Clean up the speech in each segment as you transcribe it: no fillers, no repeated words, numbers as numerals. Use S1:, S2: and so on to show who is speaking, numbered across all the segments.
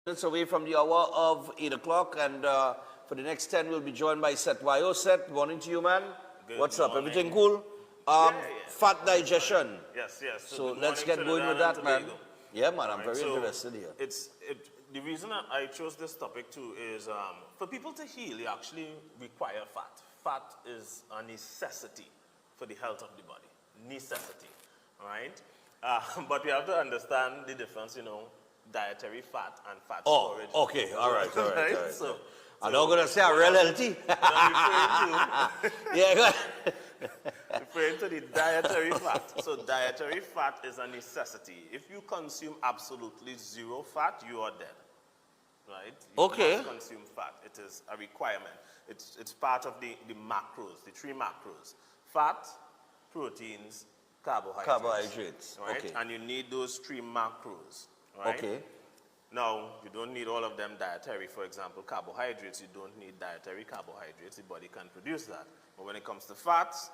S1: Minutes away from the hour of 8 o'clock, and for the next 10 we'll be joined by Chetwayo. Set, morning to you, man.
S2: Good
S1: What's
S2: morning.
S1: up? Everything cool? Fat digestion.
S2: Yes.
S1: So let's get going with that, man. Yeah, man, I'm very interested here.
S2: The reason I chose this topic too is for people to heal, you actually require fat. Fat is a necessity for the health of the body. Necessity, all right? But we have to understand the difference, dietary fat and fat storage.
S1: Oh, okay, all right.
S2: So
S1: I'm not going to say I'm real healthy. Yeah, go ahead.
S2: Referring to the dietary fat. So dietary fat is a necessity. If you consume absolutely zero fat, you are dead. Right? You must consume fat. It is a requirement. It's part of the macros, the three macros. Fat, proteins, carbohydrates. Right? Okay. And you need those three macros. Right?
S1: Okay.
S2: Now, you don't need all of them dietary. For example, carbohydrates, you don't need dietary carbohydrates. The body can produce that. But when it comes to fats,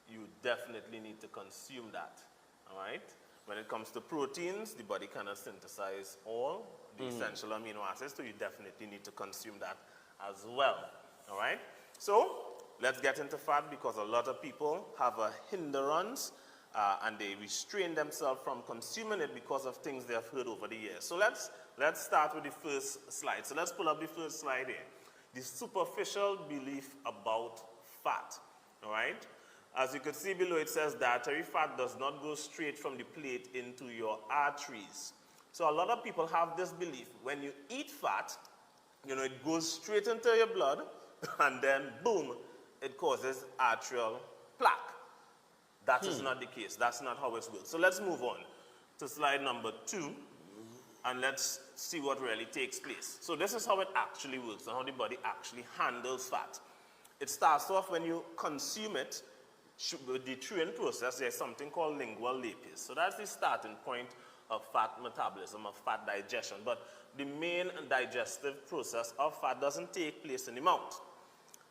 S2: you definitely need to consume that. All right? When it comes to proteins, the body cannot synthesize all the essential amino acids, so you definitely need to consume that as well. All right? So, let's get into fat because a lot of people have a hindrance and they restrain themselves from consuming it because of things they have heard over the years. So let's start with the first slide. So let's pull up the first slide here. The superficial belief about fat, all right? As you can see below, it says dietary fat does not go straight from the plate into your arteries. So a lot of people have this belief. When you eat fat, it goes straight into your blood and then boom, it causes arterial plaque. That is not the case. That's not how it works. So let's move on to slide number 2, and let's see what really takes place. So this is how it actually works and how the body actually handles fat. It starts off when you consume it. With the chewing process, there's something called lingual lipase. So that's the starting point of fat metabolism, of fat digestion. But the main digestive process of fat doesn't take place in the mouth.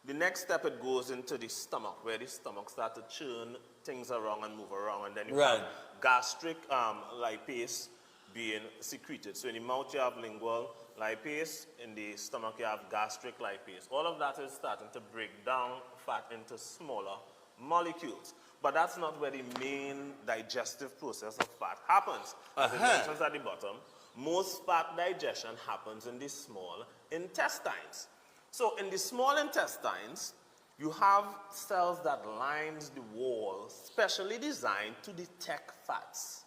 S2: The next step, it goes into the stomach, where the stomach starts to churn things around and move around, and then you have gastric lipase being secreted. So in the mouth you have lingual lipase, in the stomach you have gastric lipase. All of that is starting to break down fat into smaller molecules. But that's not where the main digestive process of fat happens. As it mentions at the bottom, most fat digestion happens in the small intestines. So in the small intestines, you have cells that lines the wall, specially designed to detect fats.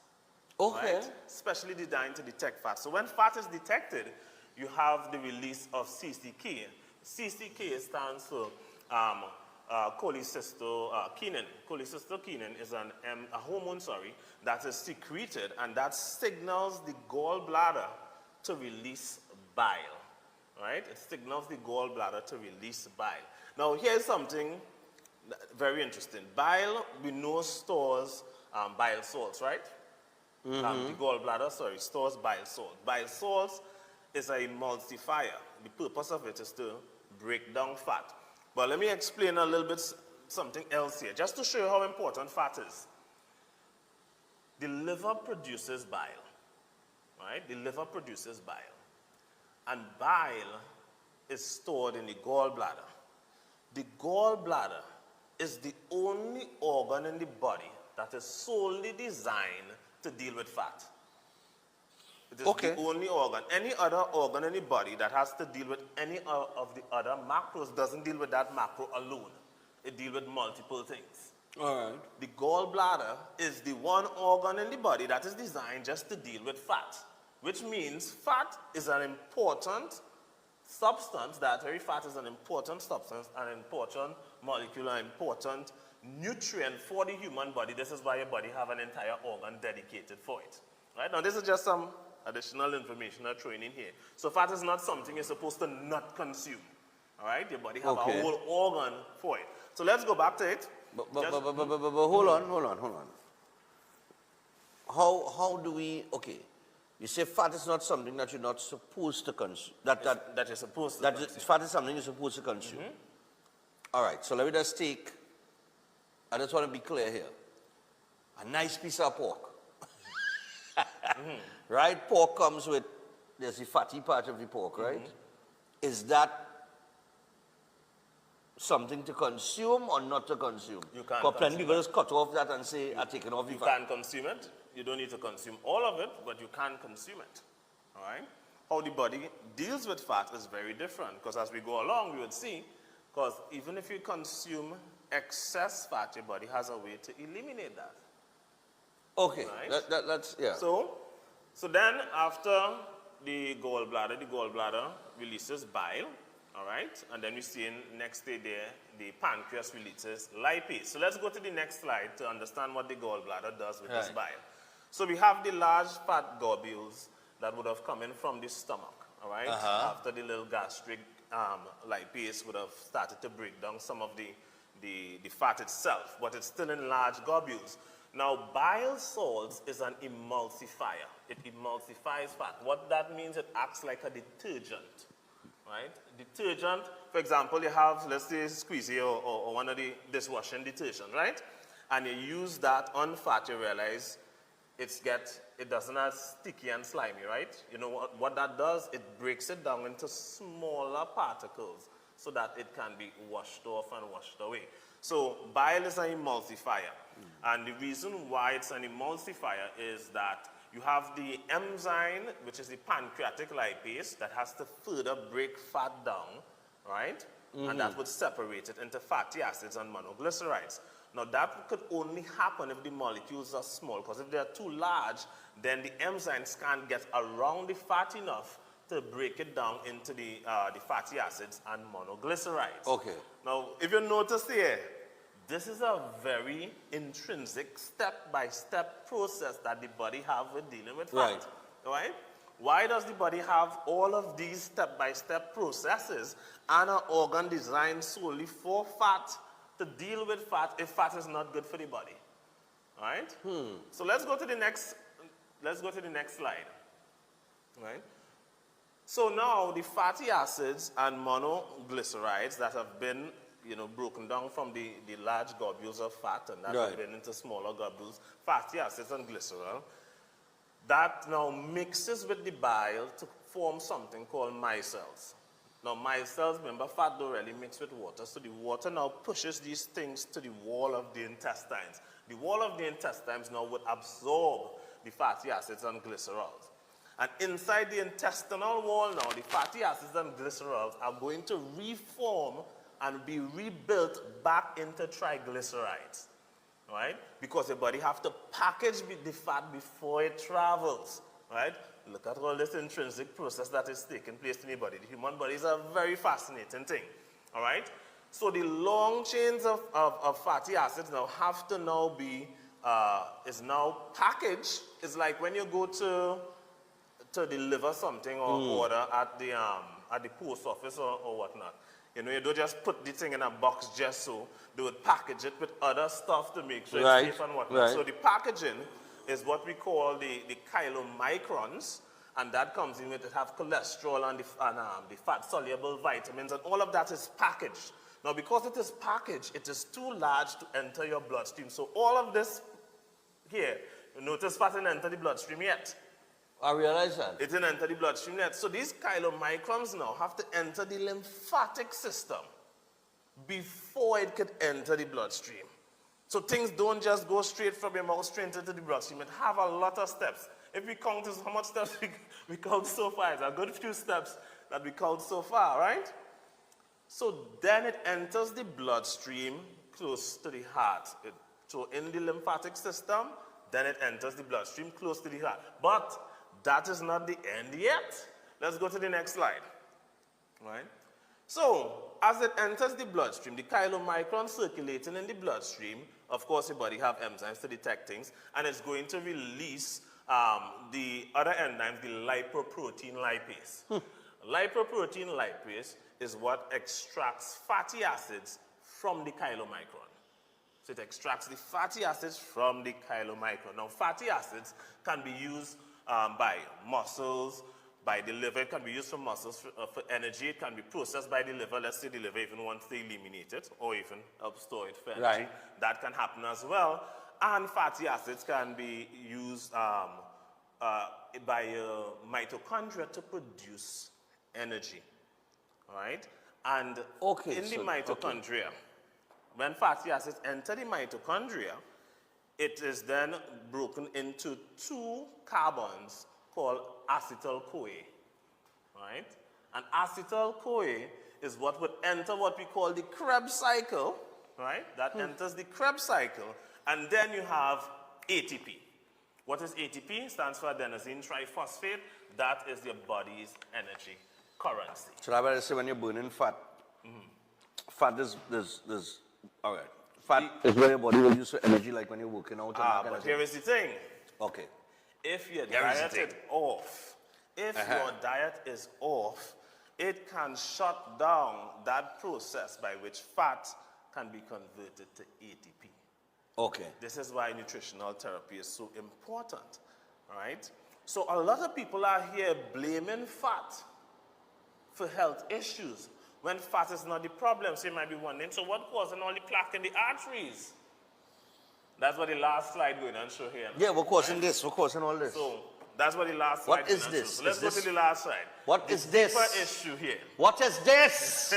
S2: Okay. Right? Specially designed to detect fats. So when fat is detected, you have the release of CCK. CCK stands for cholecystokinin. Cholecystokinin is a hormone, that is secreted, and that signals the gallbladder to release bile. Right? It signals the gallbladder to release bile. Now, here's something very interesting. Bile, we know, stores bile salts, right? The gallbladder, stores bile salt. Bile salts is a emulsifier. The purpose of it is to break down fat. But let me explain a little bit something else here, just to show you how important fat is. The liver produces bile, right? The liver produces bile. And bile is stored in the gallbladder. The gallbladder is the only organ in the body that is solely designed to deal with fat. It is the only organ. Any other organ in the body that has to deal with any of the other macros doesn't deal with that macro alone. It deals with multiple things. All right. The gallbladder is the one organ in the body that is designed just to deal with fat. Which means fat is an important substance, dietary fat is an important substance, an important molecule, an important nutrient for the human body. This is why your body have an entire organ dedicated for it. Right? Now this is just some additional information I'm throwing in here. So fat is not something you're supposed to not consume. All right? Your body have a whole organ for it. So let's go back to it.
S1: But hold on. How do we, you say fat is not something that you're not supposed to consume. That
S2: you're supposed to consume.
S1: Fat is something you're supposed to consume. All right, so let me just take, I just want to be clear here, a nice piece of pork. Right? Pork comes with there's the fatty part of the pork, right? Is that something to consume or not to consume?
S2: You can't
S1: Because plenty
S2: consume
S1: people just cut off that and say, I'm taking off the
S2: You
S1: fat.
S2: can consume it. You don't need to consume all of it, but you can consume it. All right? How the body deals with fat is very different, because as we go along, we would see, because even if you consume excess fat, your body has a way to eliminate that.
S1: Okay,
S2: Right.
S1: that's, yeah.
S2: So then after the gallbladder releases bile, all right? And then we see in next day there, the pancreas releases lipase. So let's go to the next slide to understand what the gallbladder does with this bile. So we have the large fat globules that would have come in from the stomach, all right? After the little gastric lipase would have started to break down some of the fat itself, but it's still in large globules. Now, bile salts is an emulsifier. It emulsifies fat. What that means, it acts like a detergent, right? Detergent, for example, you have, let's say, squeezy or one of the dishwashing detergent, right? And you use that on fat, you realize it doesn't have sticky and slimy, right? You know what that does? It breaks it down into smaller particles so that it can be washed off and washed away. So bile is an emulsifier. And the reason why it's an emulsifier is that you have the enzyme, which is the pancreatic lipase, that has to further break fat down, right? And that would separate it into fatty acids and monoglycerides. Now that could only happen if the molecules are small, because if they're too large, then the enzymes can't get around the fat enough to break it down into the fatty acids and monoglycerides.
S1: Okay.
S2: Now, if you notice here, this is a very intrinsic step-by-step process that the body have with dealing with fat. Right? Why does the body have all of these step-by-step processes and an organ designed solely for fat to deal with fat if fat is not good for the body? Right? So let's go to the next slide. Right? So now the fatty acids and monoglycerides that have been broken down from the large globules of fat and that have been into smaller globules, fatty acids and glycerol, that now mixes with the bile to form something called micelles. Now micelles, remember, fat don't really mix with water, so the water now pushes these things to the wall of the intestines. The wall of the intestines now would absorb the fatty acids and glycerols. And inside the intestinal wall now, the fatty acids and glycerols are going to reform and be rebuilt back into triglycerides, right? Because the body have to package the fat before it travels, right? Look at all this intrinsic process that is taking place in the body. The human body is a very fascinating thing, all right? So the long chains of fatty acids now have to now be, is now packaged. It's like when you go to deliver something or order at the post office or whatnot. You don't just put the thing in a box just so. They would package it with other stuff to make sure it's safe and whatnot. So the packaging is what we call the chylomicrons, and that comes in with it have cholesterol and the fat-soluble vitamins, and all of that is packaged. Now, because it is packaged, it is too large to enter your bloodstream. So all of this here, you notice fat didn't enter the bloodstream yet.
S1: I realize that.
S2: It didn't enter the bloodstream yet. So these chylomicrons now have to enter the lymphatic system before it could enter the bloodstream. So things don't just go straight from your mouth straight into the bloodstream. It have a lot of steps. If we count how much steps we count so far, it's a good few steps that we count so far, right? So then it enters the bloodstream close to the heart. So in the lymphatic system, then it enters the bloodstream close to the heart. But that is not the end yet. Let's go to the next slide. Right? So, as it enters the bloodstream, the chylomicron circulating in the bloodstream, of course, your body have enzymes to detect things, and it's going to release the other enzymes, the lipoprotein lipase. Lipoprotein lipase is what extracts fatty acids from the chylomicron. So it extracts the fatty acids from the chylomicron. Now, fatty acids can be used by muscles, by the liver. It can be used for muscles, for energy. It can be processed by the liver. Let's say the liver even wants to eliminate it or even store it for energy. That can happen as well. And fatty acids can be used by your mitochondria to produce energy, all right? And
S1: Okay,
S2: in the
S1: so-
S2: mitochondria, when fatty acids enter the mitochondria, it is then broken into two carbons called acetyl-CoA, right? And acetyl-CoA is what would enter what we call the Krebs cycle, right? That enters the Krebs cycle, and then you have ATP. What is ATP? Stands for adenosine triphosphate. That is your body's energy currency.
S1: So that's why I say when you're burning fat, fat is, all right. Fat is where your body will use for energy, like when you're working out and that kind
S2: But
S1: of
S2: here
S1: thing.
S2: is the thing.
S1: Okay.
S2: If your
S1: Here is the
S2: diet
S1: thing.
S2: is off, if
S1: Uh-huh.
S2: your diet is off, it can shut down that process by which fat can be converted to ATP.
S1: Okay.
S2: This is why nutritional therapy is so important, right? So a lot of people are here blaming fat for health issues when fat is not the problem. So you might be wondering, so what causing all the plaque in the arteries? That's what the last slide going on show here.
S1: Yeah, we're causing this. We're causing all this.
S2: So that's what the last slide
S1: What is
S2: going on
S1: this?
S2: show. So let's
S1: Is
S2: go
S1: this-
S2: to the last slide.
S1: What
S2: The
S1: is this?
S2: deeper issue here.
S1: What is this?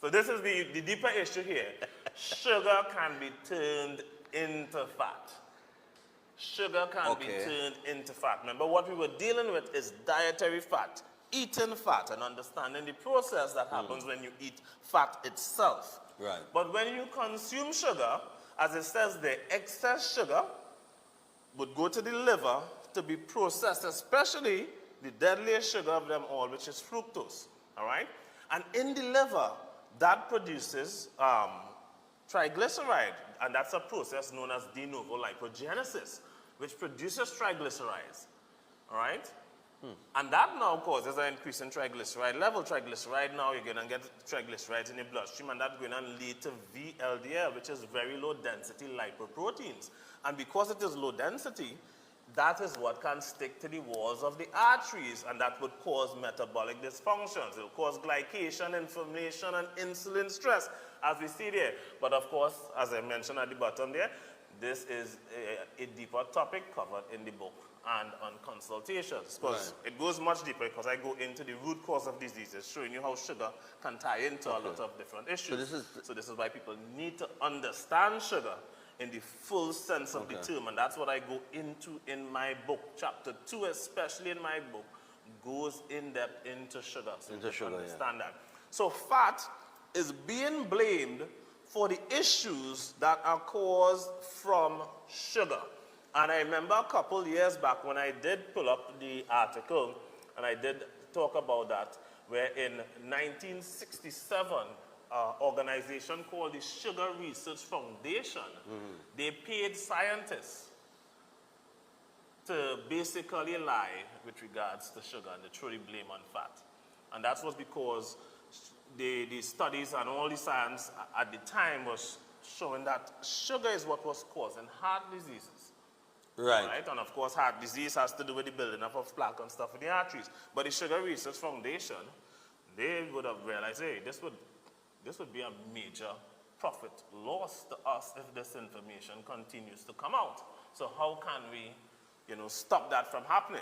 S2: So this is the deeper issue here. Sugar can be turned into fat. Sugar can be
S1: Okay.
S2: turned into fat. Remember, what we were dealing with is dietary fat, eating fat, and understanding the process that happens when you eat fat itself.
S1: Right.
S2: But when you consume sugar, as it says there, excess sugar would go to the liver to be processed, especially the deadliest sugar of them all, which is fructose. All right? And in the liver, that produces triglyceride, and that's a process known as de novo lipogenesis, which produces triglycerides. All right? And that now causes an increase in triglyceride level. Triglyceride now, you're going to get triglycerides in your bloodstream, and that's going to lead to VLDL, which is very low density lipoproteins. And because it is low density, that is what can stick to the walls of the arteries, and that would cause metabolic dysfunctions. It will cause glycation, inflammation, and insulin stress, as we see there. But of course, as I mentioned at the bottom there, this is a deeper topic covered in the book and on consultations. Because it goes much deeper, because I go into the root cause of diseases, showing you how sugar can tie into a lot of different issues.
S1: So this is
S2: why people need to understand sugar in the full sense of the term, and that's what I go into in my book. Chapter 2, especially in my book, goes in depth into sugar, so
S1: Into
S2: you
S1: sugar,
S2: can understand that. So fat is being blamed for the issues that are caused from sugar. And I remember a couple years back when I did pull up the article, and I did talk about that, where in 1967, organization called the Sugar Research Foundation, they paid scientists to basically lie with regards to sugar and to throw the blame on fat. And that was because the studies and all the science at the time was showing that sugar is what was causing heart diseases.
S1: Right.
S2: And of course, heart disease has to do with the building up of plaque and stuff in the arteries. But the Sugar Research Foundation, they would have realized, hey, this would be a major profit loss to us if this information continues to come out. So how can we, stop that from happening?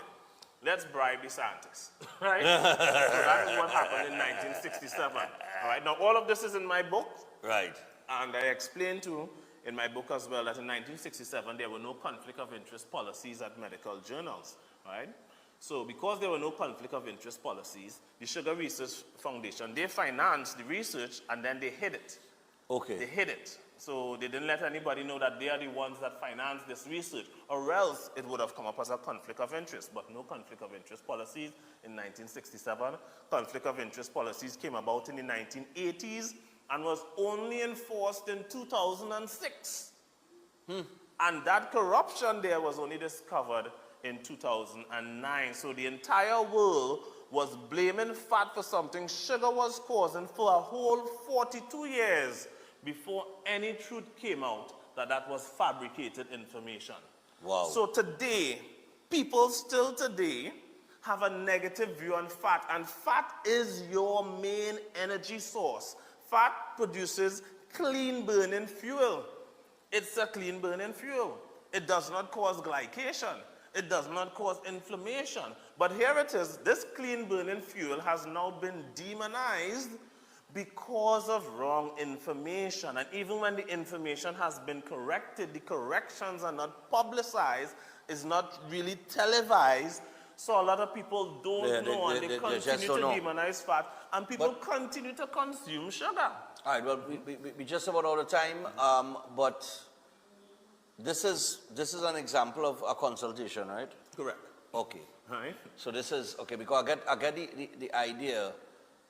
S2: Let's bribe the scientists, right? So that is what happened in 1967. All right. Now, all of this is in my book.
S1: Right.
S2: And I explained to in my book as well that in 1967 there were no conflict of interest policies at medical journals, right? So because there were no conflict of interest policies, the Sugar Research Foundation, they financed the research and then they hid it.
S1: Okay.
S2: They hid it. So they didn't let anybody know that they are the ones that financed this research, or else it would have come up as a conflict of interest. But no conflict of interest policies in 1967. Conflict of interest policies came about in the 1980s and was only enforced in 2006. And that corruption there was only discovered in 2009. So the entire world was blaming fat for something sugar was causing for a whole 42 years before any truth came out that was fabricated information.
S1: Wow.
S2: So today, people still today have a negative view on fat, and fat is your main energy source. Fat produces clean burning fuel. It's a clean burning fuel. It does not cause glycation. It does not cause inflammation. But here it is, this clean burning fuel has now been demonized because of wrong information. And even when the information has been corrected, the corrections are not publicized, is not really televised. So a lot of people don't know, and they continue to demonize fat, and people continue to consume sugar.
S1: All right, well, we just about all the time, but this is an example of a consultation, right?
S2: Correct.
S1: Okay.
S2: Right.
S1: So this is, okay, because I get the idea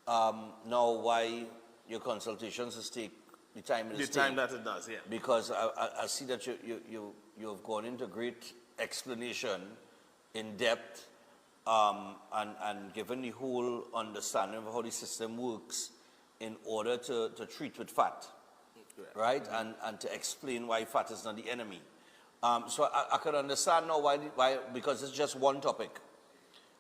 S1: now why your consultations take the time it is.
S2: The time that it does, yeah.
S1: Because I see that you have gone into great explanation, in depth, and given the whole understanding of how the system works in order to treat with fat, right? And to explain why fat is not the enemy. So I can understand now why, because it's just one topic,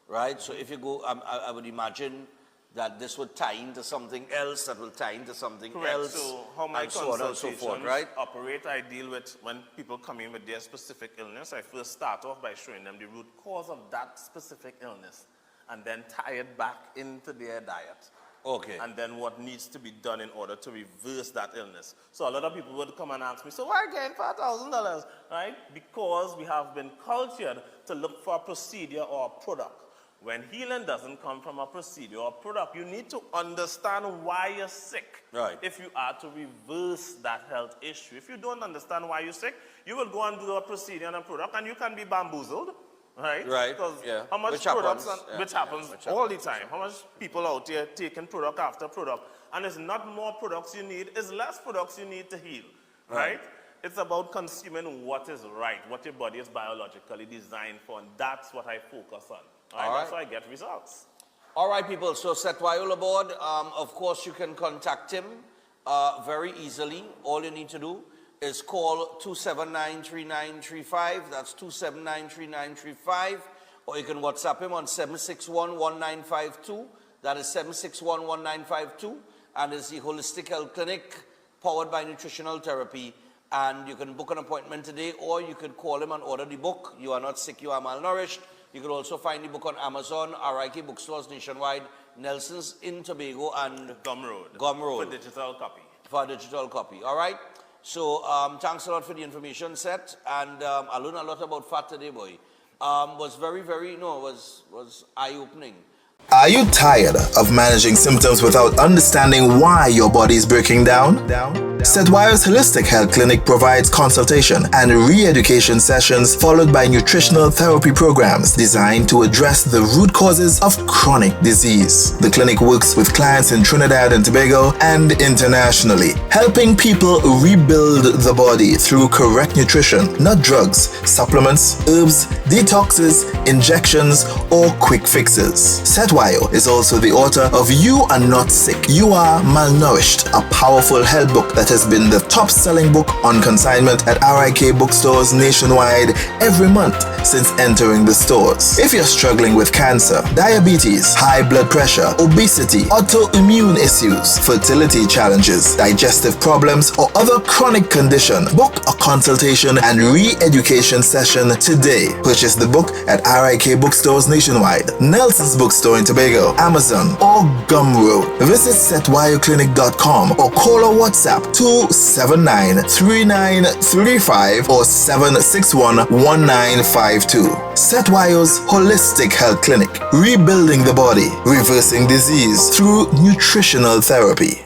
S1: right? So if you go, I would imagine that this would tie into something else, that will tie into something else.
S2: So how my
S1: so on and so forth, right?
S2: operate, I deal with, when people come in with their specific illness, I first start off by showing them the root cause of that specific illness, and then tie it back into their diet.
S1: Okay.
S2: And then what needs to be done in order to reverse that illness. So a lot of people would come and ask me, so why gain $5,000, right? Because we have been cultured to look for a procedure or a product. When healing doesn't come from a procedure or product, you need to understand why you're sick.
S1: Right.
S2: If you are to reverse that health issue. If you don't understand why you're sick, you will go and do a procedure and a product, and you can be bamboozled. Right?
S1: Right.
S2: Because
S1: how
S2: much
S1: which
S2: products,
S1: happens,
S2: which happens all the time. How much people out there taking product after product. And it's not more products you need, it's less products you need to heal. Right? It's about consuming what is right, what your body is biologically designed for, and that's what I focus on. All right? That's why I get results.
S1: All right, people. So Chetwayo aboard. Of course, you can contact him very easily. All you need to do is call 279-3935. That's 279-3935. Or you can WhatsApp him on 761-1952. That is 761-1952. And it's the Holistic Health Clinic powered by Nutritional Therapy. And you can book an appointment today, or you could call him and order the book. You are not sick, you are malnourished. You can also find the book on Amazon, RIK bookstores nationwide, Nelson's in Tobago, and
S2: Gum Road.
S1: Gum Road.
S2: For digital copy.
S1: For digital copy. All right. So thanks a lot for the information set, and I learned a lot about fat today, boy. Was very, very, was eye-opening.
S3: Are you tired of managing symptoms without understanding why your body is breaking down? Chetwayo's Holistic Health Clinic provides consultation and re-education sessions followed by nutritional therapy programs designed to address the root causes of chronic disease. The clinic works with clients in Trinidad and Tobago and internationally, helping people rebuild the body through correct nutrition, not drugs, supplements, herbs, detoxes, injections, or quick fixes. Chetwayo is also the author of You Are Not Sick, You Are Malnourished, a powerful health book that has been the top-selling book on consignment at RIK bookstores nationwide every month since entering the stores. If you're struggling with cancer, diabetes, high blood pressure, obesity, autoimmune issues, fertility challenges, digestive problems, or other chronic condition, book a consultation and re-education session today. Purchase the book at RIK bookstores nationwide, Nelson's bookstore in Tobago, Amazon, or Gum Road. Visit ChetwayoClinic.com or call or WhatsApp 279-3935 or 761-1952. Chetwayo's Holistic Health Clinic, rebuilding the body, reversing disease through nutritional therapy.